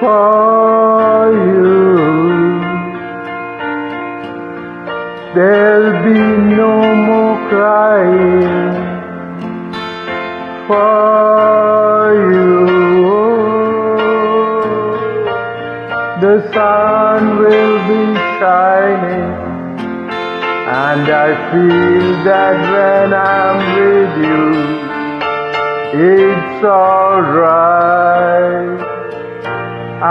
for you. There'll be no more crying for you. The sun will be shining, and I feel that when I'm with you, it's alright. I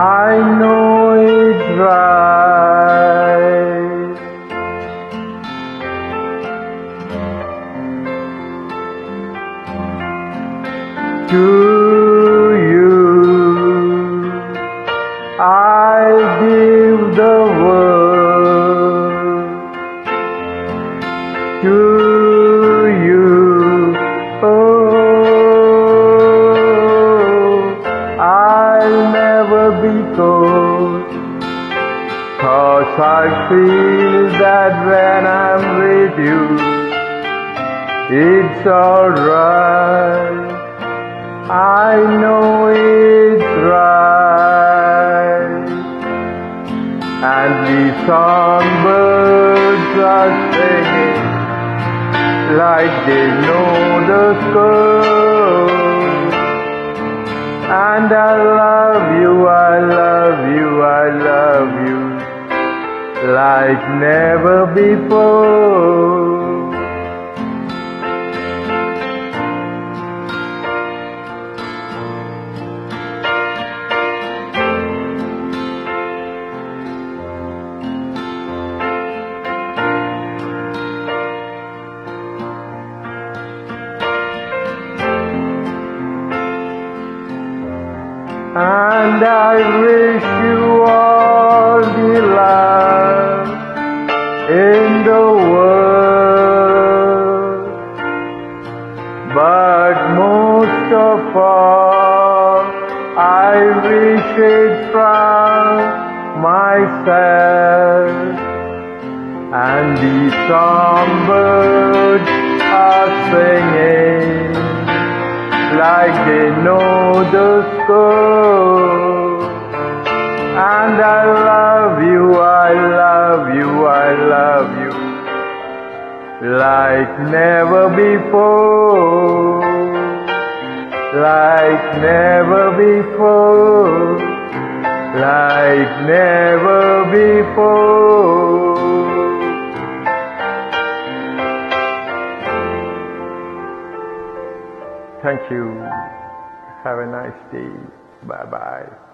know it's right. To you, I give the world. To you, I'll never be cold, 'cause I feel that when I'm with you, it's alright. I know it's right. And the songbirds are singing like they know the score. And I love you, I love you, I love you, like never before. And I wish you all the love in the world, but most of all, I wish it from myself. And the songbirds are singing like they know the score. And I love you, I love you, I love you, like never before. Like never before. Like never before. Thank you. Have a nice day. Bye-bye.